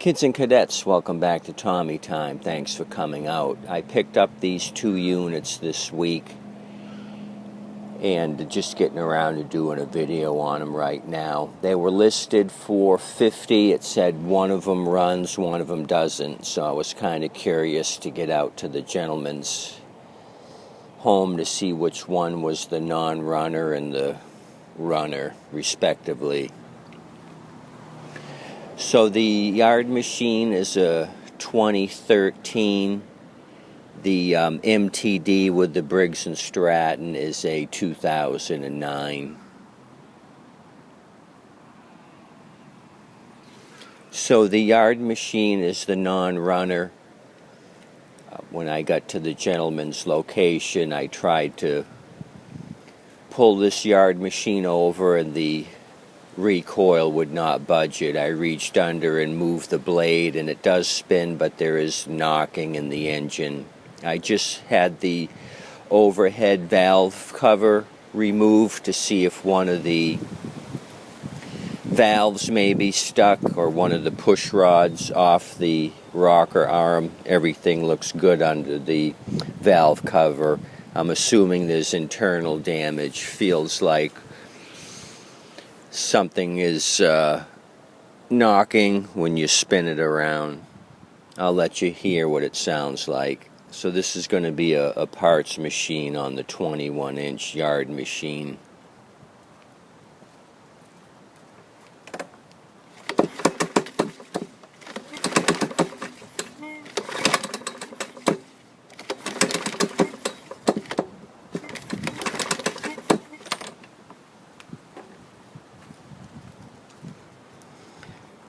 Kids and cadets, welcome back to Tommy Time. Thanks for coming out. I picked up these 2 units this week and just getting around to doing a video on them right now. They were listed for $50. It said one of them runs, one of them doesn't. So I was kind of curious to get out to the gentleman's home to see which one was the non-runner and the runner, respectively. So the yard machine is a 2013. The MTD with the Briggs & Stratton is a 2009. So the yard machine is the non-runner. When I got to the gentleman's location, I tried to pull this yard machine over and the recoil would not budge it. I reached under and moved the blade and it does spin, but there is knocking in the engine. I just had the overhead valve cover removed to see if one of the valves may be stuck or one of the push rods off the rocker arm. Everything looks good under the valve cover. I'm assuming there's internal damage. Feels like something is knocking when you spin it around. I'll let you hear what it sounds like. So this is going to be a parts machine on the 21-inch yard machine.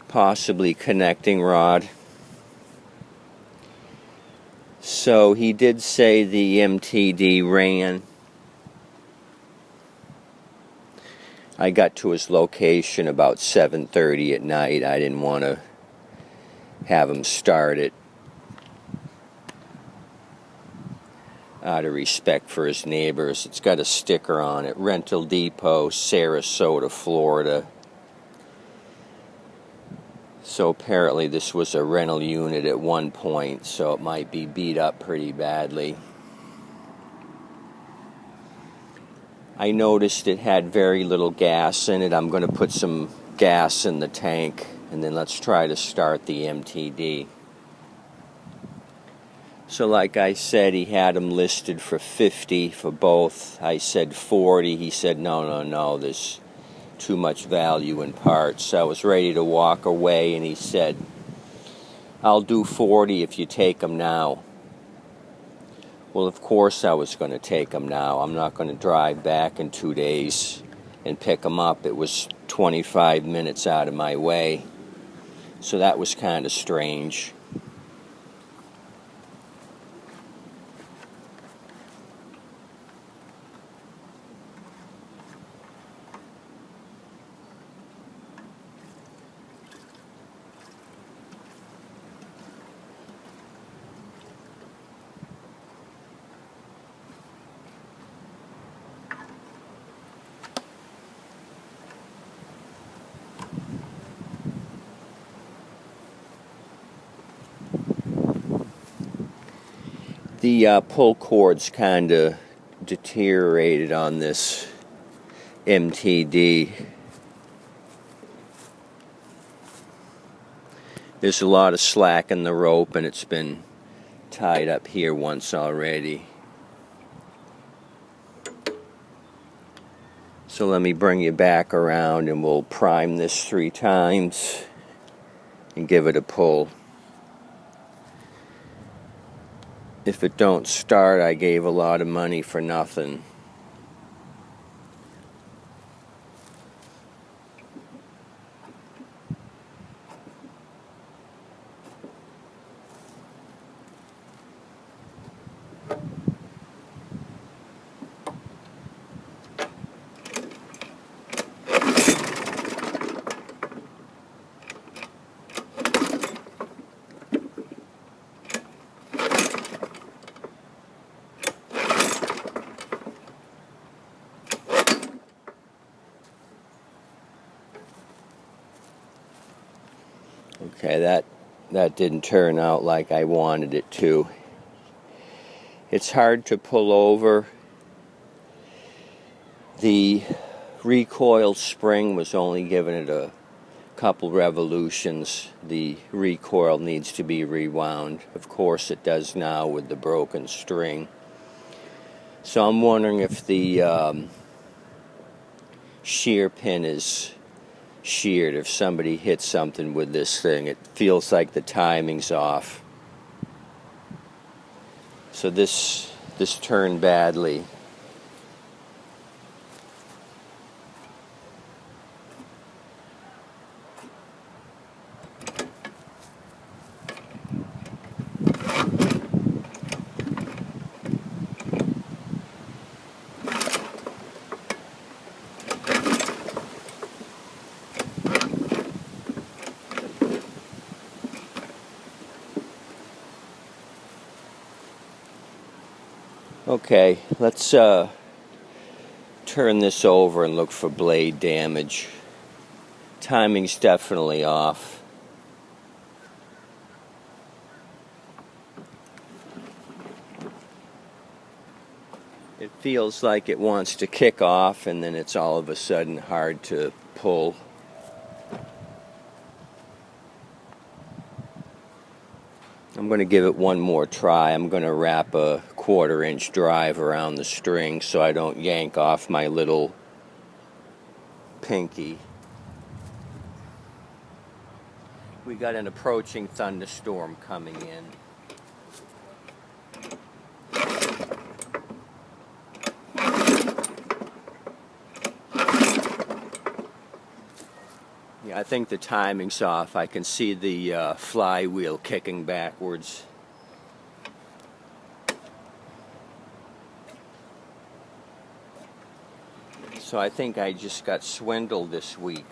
Possibly connecting rod. So he did say the MTD ran. I got to his location about 7:30 at night. I didn't want to have him start it out of respect for his neighbors. It's got a sticker on it, Rental Depot, Sarasota, Florida. So apparently this was a rental unit at one point, so it might be beat up pretty badly. I noticed it had very little gas in it. I'm going to put some gas in the tank, and then let's try to start the MTD. So like I said, he had them listed for $50 for both. I said $40. He said, no, there's too much value in parts. I was ready to walk away and he said, I'll do $40 if you take them now. Well, of course I was going to take them now. I'm not going to drive back in 2 days and pick them up. It was 25 minutes out of my way. So that was kind of strange. The pull cord's kind of deteriorated on this MTD. There's a lot of slack in the rope and it's been tied up here once already. So let me bring you back around and we'll prime this 3 times and give it a pull. If it don't start, I gave a lot of money for nothing. Okay, that that didn't turn out like I wanted it to. It's hard to pull over. The recoil spring was only giving it a couple revolutions. The recoil needs to be rewound. Of course it does now with the broken string. So I'm wondering if the shear pin is sheared. If somebody hits something with this thing, it feels like the timing's off. So this turned badly. Okay, let's turn this over and look for blade damage. Timing's definitely off. It feels like it wants to kick off and then it's all of a sudden hard to pull. I'm going to give it one more try. I'm going to wrap a 1/4-inch drive around the string so I don't yank off my little pinky. We got an approaching thunderstorm coming in. Yeah, I think the timing's off. I can see the flywheel kicking backwards. So I think I just got swindled this week.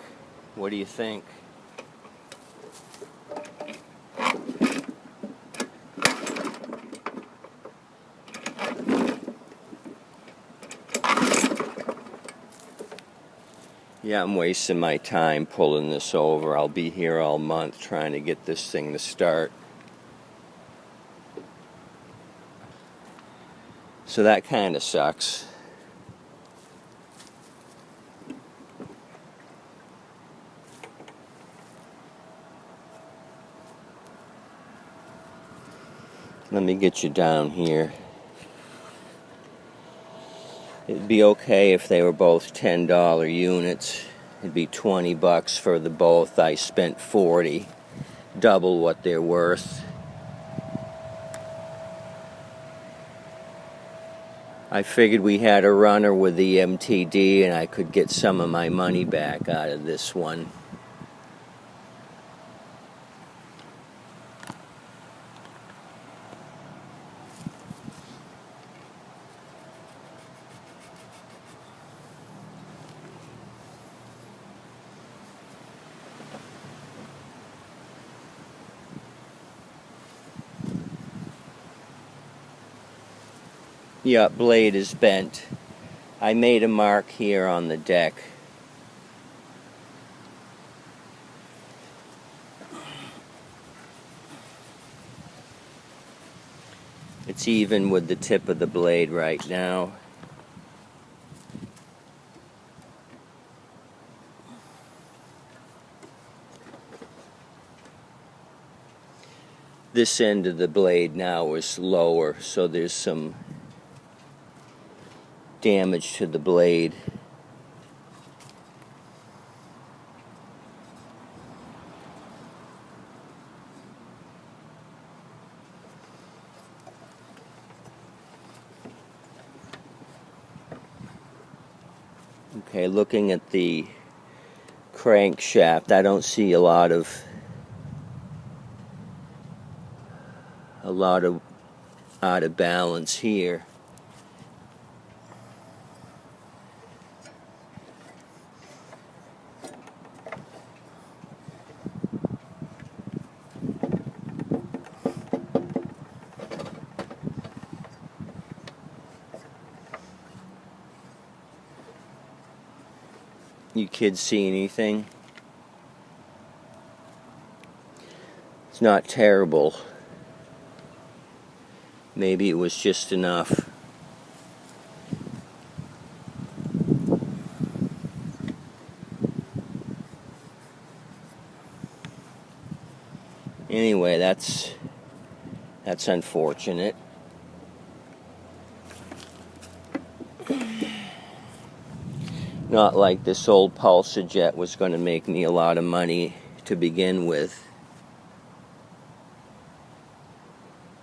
What do you think? Yeah, I'm wasting my time pulling this over. I'll be here all month trying to get this thing to start. So that kind of sucks. Let me get you down here. It'd be okay if they were both $10 units. It'd be $20 for the both. I spent $40, double what they're worth. I figured we had a runner with the MTD and I could get some of my money back out of this one. Yeah, blade is bent. I made a mark here on the deck. It's even with the tip of the blade right now. This end of the blade now is lower, so there's some damage to the blade. Okay, looking at the crankshaft, I don't see a lot of out of balance here. You kids see anything? It's not terrible. Maybe it was just enough. Anyway, that's unfortunate. Not like this old Pulsar jet was going to make me a lot of money to begin with.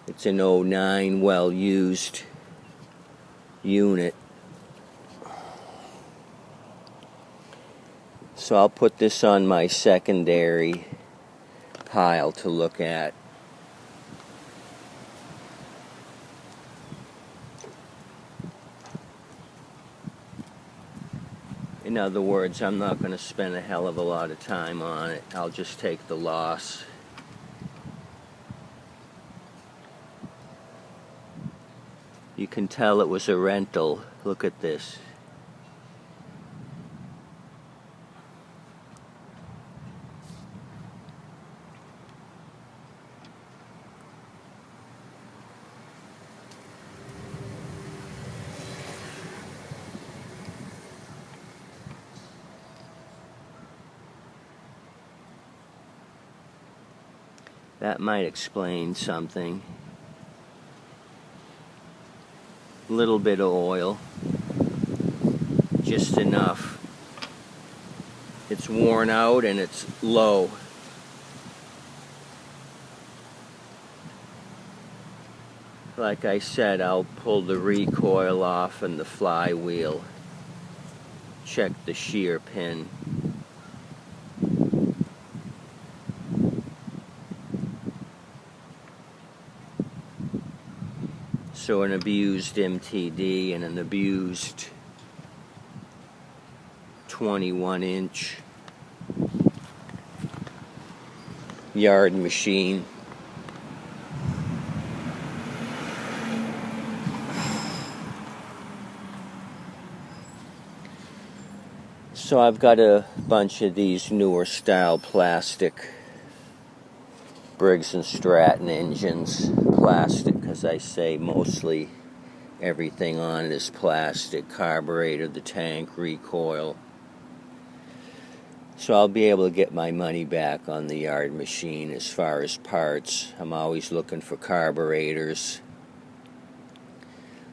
It's an '09 well-used unit. So I'll put this on my secondary pile to look at. In other words, I'm not going to spend a hell of a lot of time on it. I'll just take the loss. You can tell it was a rental. Look at this. That might explain something. A little bit of oil, just enough. It's worn out and it's low. Like I said, I'll pull the recoil off and the flywheel. Check the shear pin. So an abused MTD and an abused 21-inch yard machine. So I've got a bunch of these newer style plastic Briggs & Stratton engines. Plastic, because I say mostly everything on it is plastic. Carburetor, the tank, recoil. So I'll be able to get my money back on the yard machine as far as parts. I'm always looking for carburetors.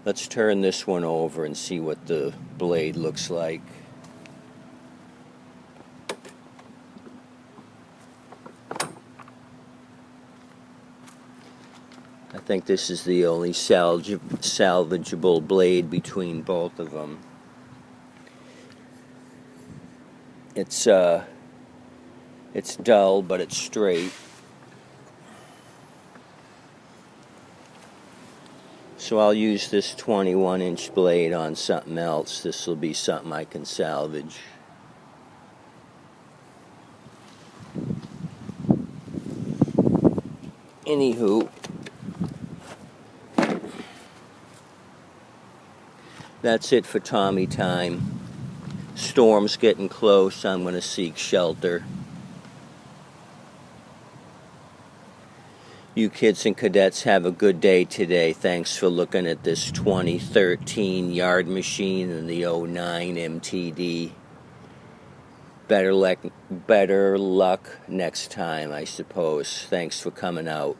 Let's turn this one over and see what the blade looks like. I think this is the only salvageable blade between both of them. It's dull, but it's straight. So I'll use this 21-inch blade on something else. This will be something I can salvage. Anywho, that's it for Tommy time. Storm's getting close. I'm going to seek shelter. You kids and cadets have a good day today. Thanks for looking at this 2013 yard machine and the '09 MTD. Better luck next time, I suppose. Thanks for coming out.